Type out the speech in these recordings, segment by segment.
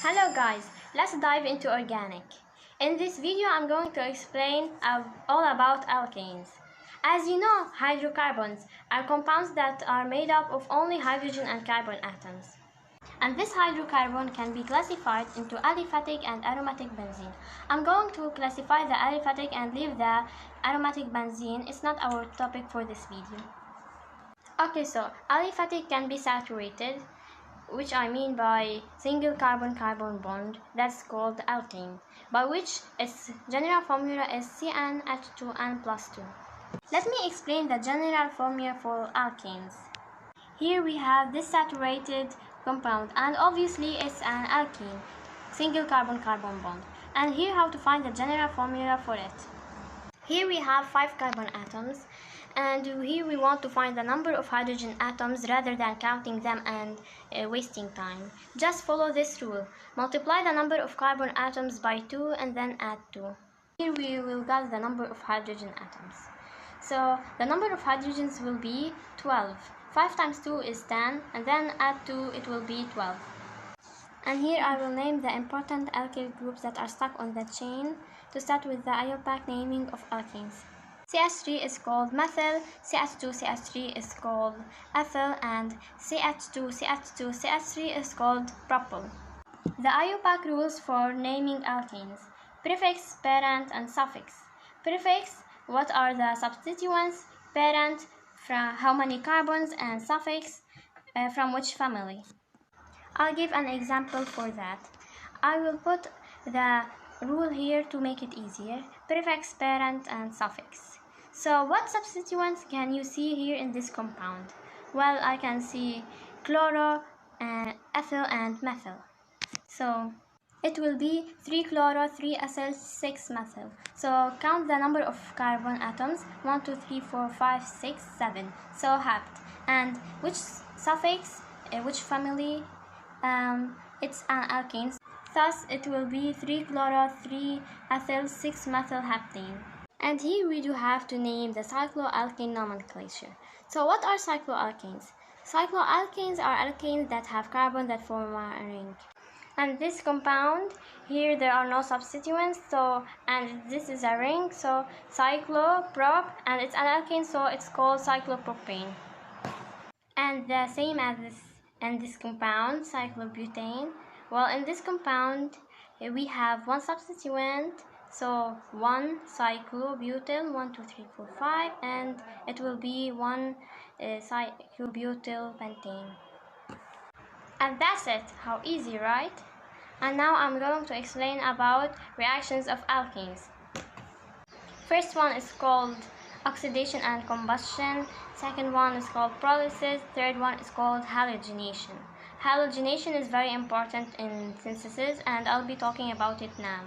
Hello guys, let's dive into organic. In this video I'm going to explain all about alkanes. As you know, hydrocarbons are compounds that are made up of only hydrogen and carbon atoms. And this hydrocarbon can be classified into aliphatic and aromatic benzene. I'm going to classify the aliphatic and leave the aromatic benzene. It's not our topic for this video. Okay, so aliphatic can be saturated, which I mean by single carbon-carbon bond, that's called alkane, by which its general formula is CnH2n+2. Let me explain the general formula for alkanes. Here we have this saturated compound, and obviously it's an alkene, single carbon-carbon bond. And here how to find the general formula for it. Here we have 5 carbon atoms, and here we want to find the number of hydrogen atoms rather than counting them and wasting time. Just follow this rule. Multiply the number of carbon atoms by 2 and then add 2. Here we will get the number of hydrogen atoms. So the number of hydrogens will be 12. 5 times 2 is 10, and then add 2, it will be 12. And here I will name the important alkyl groups that are stuck on the chain, to start with the IUPAC naming of alkanes. CH3 is called methyl, CH2CH3 is called ethyl, and CH2CH2CH3 is called propyl. The IUPAC rules for naming alkanes: prefix, parent, and suffix. Prefix, what are the substituents? Parent, from how many carbons, and suffix, from which family. I'll give an example for that. I will put the rule here to make it easier: prefix, parent, and suffix. So what substituents can you see here in this compound? Well, I can see chloro, ethyl, and methyl. So it will be 3 chloro, 3 ethyl, 6 methyl. So count the number of carbon atoms: 1, 2, 3, 4, 5, 6, 7. So happed. And which suffix, which family? It's an alkane. Thus, it will be 3 chloro, 3 ethyl, 6 methyl heptane. And here we do have to name the cycloalkane nomenclature. So what are cycloalkanes? Cycloalkanes are alkanes that have carbon that form a ring. And this compound, here there are no substituents, and this is a ring, so cycloprop, and it's an alkane, so it's called cyclopropane. And the same as this compound, cyclobutane. Well, in this compound, we have one substituent, so 1 cyclobutyl, 1, 2, 3, 4, 5, and it will be 1 cyclobutyl pentane. And that's it. How easy, right? And now I'm going to explain about reactions of alkanes. First one is called oxidation and combustion. Second one is called pyrolysis. Third one is called halogenation. Halogenation is very important in synthesis, and I'll be talking about it now.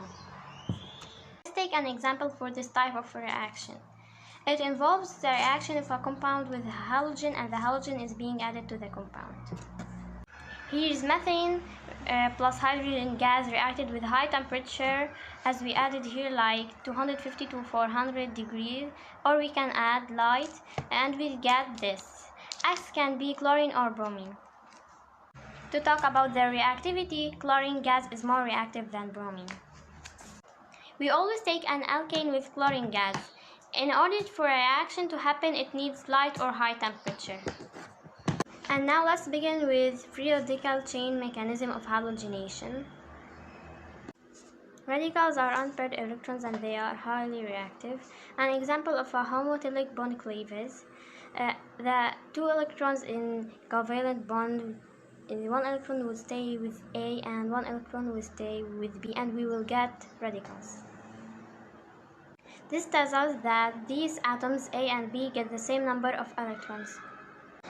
Let's take an example for this type of reaction. It involves the reaction of a compound with a halogen, and the halogen is being added to the compound. Here is methane plus hydrogen gas reacted with high temperature, as we added here like 250 to 400 degrees, or we can add light and we get this. X can be chlorine or bromine. To talk about their reactivity, chlorine gas is more reactive than bromine. We always take an alkane with chlorine gas. In order for a reaction to happen, it needs light or high temperature. And now let's begin with free radical chain mechanism of halogenation. Radicals are unpaired electrons and they are highly reactive. An example of a homophilic bond cleavage: the 2 electrons in covalent bond, 1 electron will stay with A and 1 electron will stay with B, and we will get radicals. This tells us that these atoms A and B get the same number of electrons.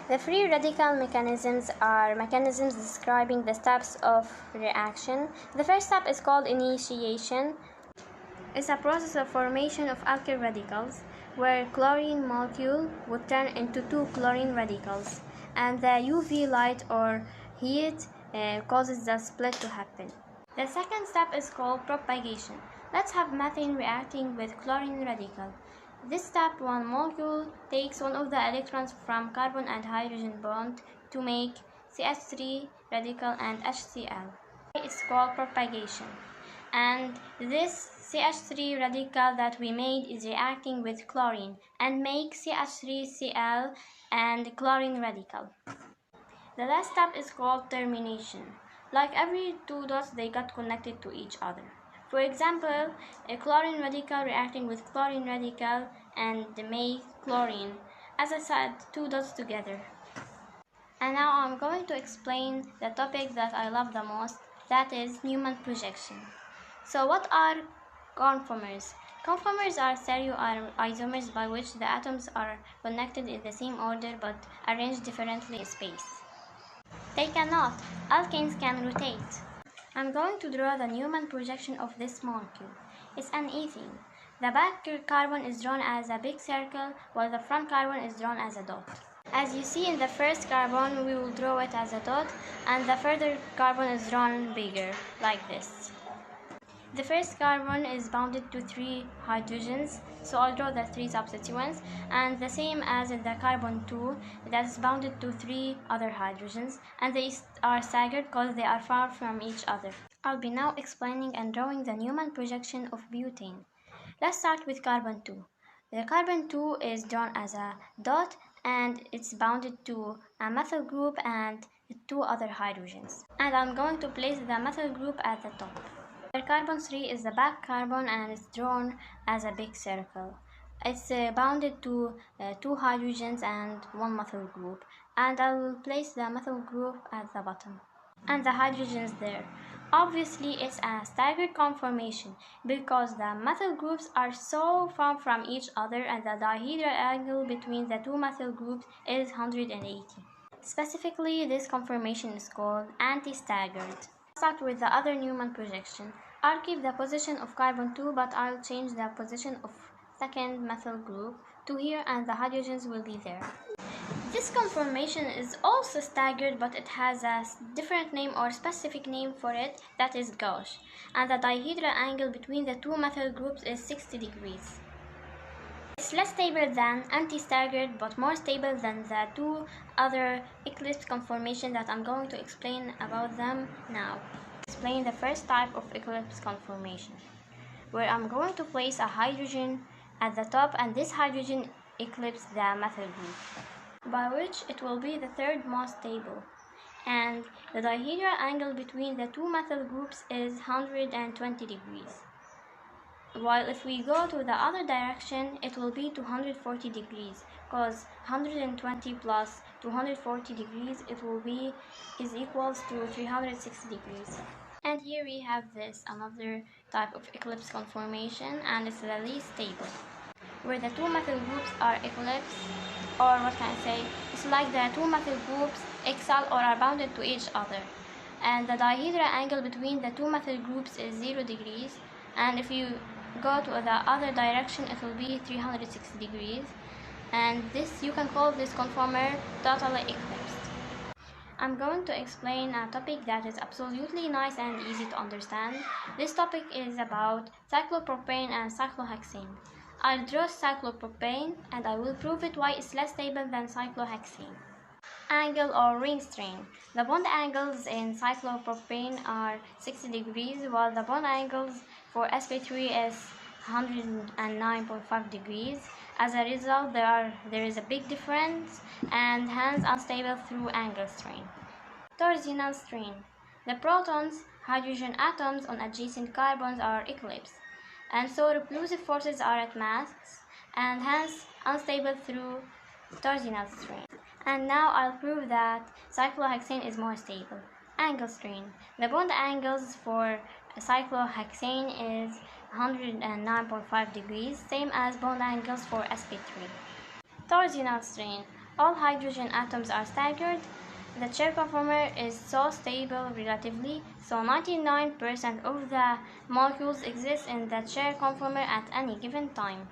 The free radical mechanisms are mechanisms describing the steps of reaction. The first step is called initiation. It's a process of formation of alkyl radicals, where chlorine molecule would turn into 2 chlorine radicals, and the UV light or heat causes the split to happen. The second step is called propagation. Let's have methane reacting with chlorine radical. This step, one molecule takes one of the electrons from carbon and hydrogen bond to make CH3 radical and HCl. It's called propagation. And this CH3 radical that we made is reacting with chlorine and makes CH3Cl and chlorine radical. The last step is called termination. Like every two dots, they got connected to each other. For example, a chlorine radical reacting with chlorine radical and make chlorine. As I said, two dots together. And now I'm going to explain the topic that I love the most, that is Newman projection. So what are conformers? Conformers are stereoisomers by which the atoms are connected in the same order but arranged differently in space. They cannot. Alkanes can rotate. I'm going to draw the Newman projection of this molecule. It's an ethene. The back carbon is drawn as a big circle while the front carbon is drawn as a dot. As you see in the first carbon, we will draw it as a dot, and the further carbon is drawn bigger, like this. The first carbon is bounded to 3 hydrogens, so I'll draw the 3 substituents, and the same as in the carbon 2, that is bounded to 3 other hydrogens, and they are staggered because they are far from each other. I'll be now explaining and drawing the Newman projection of butane. Let's start with carbon 2. The carbon 2 is drawn as a dot, and it's bounded to a methyl group and 2 other hydrogens. And I'm going to place the methyl group at the top. The carbon 3 is the back carbon and it's drawn as a big circle. It's bounded to 2 hydrogens and 1 methyl group. And I will place the methyl group at the bottom. And the hydrogens there. Obviously, it's a staggered conformation because the methyl groups are so far from each other and the dihedral angle between the 2 methyl groups is 180. Specifically, this conformation is called anti-staggered. I'll start with the other Newman projection. I'll keep the position of carbon 2, but I'll change the position of second methyl group to here and the hydrogens will be there. This conformation is also staggered, but it has a different name or specific name for it, that is gauche, and the dihedral angle between the 2 methyl groups is 60 degrees. It's less stable than anti-staggered, but more stable than the 2 other eclipse conformations that I'm going to explain about them now. Explain the first type of eclipse conformation, where I'm going to place a hydrogen at the top, and this hydrogen eclipses the methyl group, by which it will be the third most stable, and the dihedral angle between the 2 methyl groups is 120 degrees. While if we go to the other direction, it will be 240 degrees, because 120 plus 240 degrees is equals to 360 degrees. And here we have this, another type of eclipse conformation, and it's the least stable, where the 2 methyl groups are eclipsed, or what can I say, it's like the 2 methyl groups excel or are bounded to each other, and the dihedral angle between the 2 methyl groups is 0 degrees, and if you go to the other direction it will be 360 degrees, and this, you can call this conformer totally eclipsed. I'm going to explain a topic that is absolutely nice and easy to understand. This topic is about cyclopropane and cyclohexane. I'll draw cyclopropane and I will prove it why it's less stable than cyclohexane. Angle or ring strain. The bond angles in cyclopropane are 60 degrees, while the bond angles for sp3 is 109.5 degrees. As a result, there is a big difference and hence unstable through angle strain. Torsional strain. The protons, hydrogen atoms on adjacent carbons are eclipsed, and so repulsive forces are at mass and hence unstable through torsional strain. And now I'll prove that cyclohexane is more stable. Angle strain. The bond angles for cyclohexane is 109.5 degrees, same as bond angles for sp3. Torsional strain. All hydrogen atoms are staggered. The chair conformer is so stable relatively, so 99% of the molecules exist in the chair conformer at any given time.